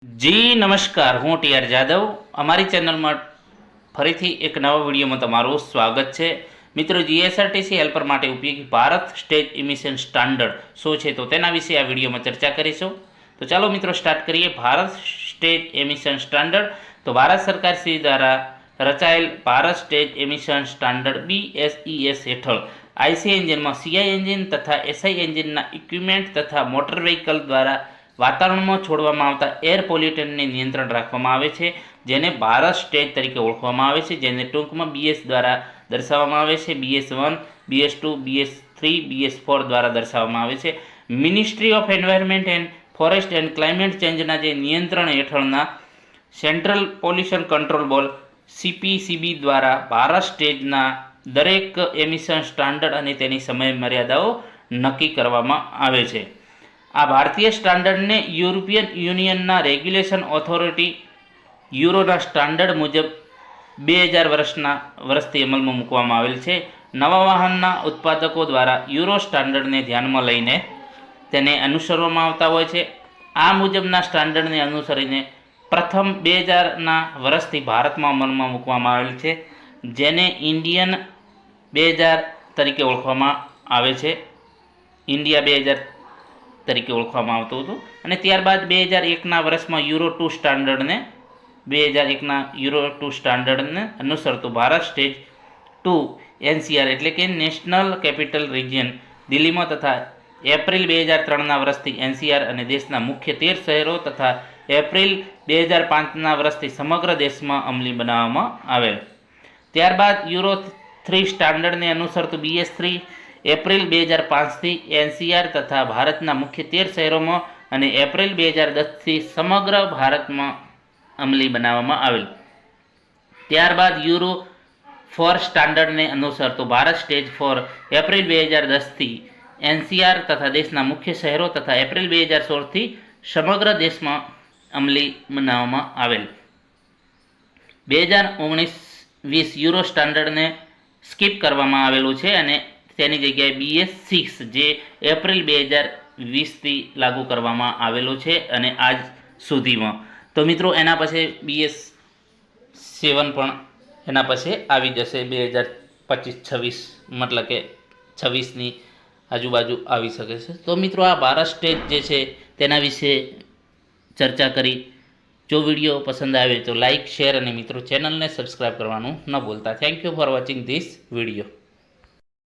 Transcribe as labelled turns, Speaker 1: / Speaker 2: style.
Speaker 1: જી નમસ્કાર, હું ટીઆર જાદવ. અમારી ચેનલમાં ફરીથી એક નવા વિડીયોમાં તમારું સ્વાગત છે. મિત્રો, જીએસઆરટીસી હેલ્પર માટે ઉપયોગી ભારત સ્ટેજ એમિશન સ્ટાન્ડર્ડ શું છે તો તેના વિશે આ વિડીયોમાં ચર્ચા કરીશું. તો ચાલો મિત્રો સ્ટાર્ટ કરીએ. ભારત સ્ટેજ એમિશન સ્ટાન્ડર્ડ તો ભારત સરકાર શ્રી દ્વારા રચાયેલ Bharat stage emission standard BSES હેઠળ આઈસી એન્જિનમાં સીઆઈ એન્જિન તથા એસઆઈ એન્જિનના ઇક્વિપમેન્ટ તથા મોટર વ્હીકલ દ્વારા વાતાવરણમાં છોડવામાં આવતા એર પોલ્યુટનને નિયંત્રણ રાખવામાં આવે છે, જેને ભારત સ્ટેજ તરીકે ઓળખવામાં આવે છે, જેને ટૂંકમાં BS દ્વારા દર્શાવવામાં આવે છે. BS1, BS2, BS3, BS4 દ્વારા દર્શાવવામાં આવે છે. Ministry of environment and forest and climate ચેન્જના જે નિયંત્રણ હેઠળના central pollution control board CPCB દ્વારા ભારત સ્ટેજના દરેક એમિશન સ્ટાન્ડર્ડ અને તેની સમય મર્યાદાઓ નક્કી કરવામાં આવે છે. આ ભારતીય સ્ટાન્ડર્ડને યુરોપિયન યુનિયનના રેગ્યુલેશન ઓથોરિટી યુરોના સ્ટાન્ડર્ડ મુજબ 2000 વર્ષથી અમલમાં મૂકવામાં આવેલ છે. નવા વાહનના ઉત્પાદકો દ્વારા યુરો સ્ટાન્ડર્ડને ધ્યાનમાં લઈને તેને અનુસરવામાં આવતા હોય છે. આ મુજબના સ્ટાન્ડર્ડને અનુસરીને પ્રથમ 2000ના વર્ષથી ભારતમાં અમલમાં મૂકવામાં આવેલ છે, જેને ઇન્ડિયન 2000 તરીકે ઓળખવામાં આવે છે. ઇન્ડિયા 2000 તરીકે ઓળખવામાં આવતું હતું. અને ત્યારબાદ 2001ના વર્ષમાં યુરો 2 સ્ટાન્ડર્ડને 2001ના યુરો 2 સ્ટાન્ડર્ડને અનુસરતું ભારત સ્ટેજ 2 NCR એટલે કે નેશનલ કેપિટલ રિજિયન દિલ્હીમાં તથા એપ્રિલ 2003ના વર્ષથી NCR અને દેશના મુખ્ય 13 શહેરો તથા એપ્રિલ 2005ના વર્ષથી સમગ્ર દેશમાં અમલી બનાવવામાં આવેલ. ત્યારબાદ યુરો 3 સ્ટાન્ડર્ડને અનુસરતું BS3 એપ્રિલ 2005થી NCR તથા ભારતના મુખ્ય 13 શહેરોમાં અને એપ્રિલ 2010થી સમગ્ર ભારતમાં અમલી બનાવવામાં આવેલ. ત્યારબાદ યુરો 4 સ્ટાન્ડર્ડને અનુસરતું ભારત સ્ટેજ 4 એપ્રિલ 2010થી NCR તથા દેશના મુખ્ય શહેરો તથા એપ્રિલ 2016થી સમગ્ર દેશમાં અમલી બનાવવામાં આવેલ. 2019-20 યુરો સ્ટાન્ડર્ડને સ્કીપ કરવામાં આવેલું છે અને તેની જગ્યાએ BS6 જે એપ્રિલ 2020થી લાગુ કરવામાં આવેલું છે અને આજ સુધીમાં. તો મિત્રો એના પછી BS7 પણ એના પછી આવી જશે 2025-26 મતલબ કે 26ની આજુબાજુ આવી શકે છે. તો મિત્રો આ ભારત સ્ટેજ જે છે તેના વિશે ચર્ચા કરી. જો વિડીયો પસંદ આવે તો લાઇક, શેર અને મિત્રો ચેનલને સબસ્ક્રાઈબ કરવાનું ન ભૂલતા. Thank you for watching this video.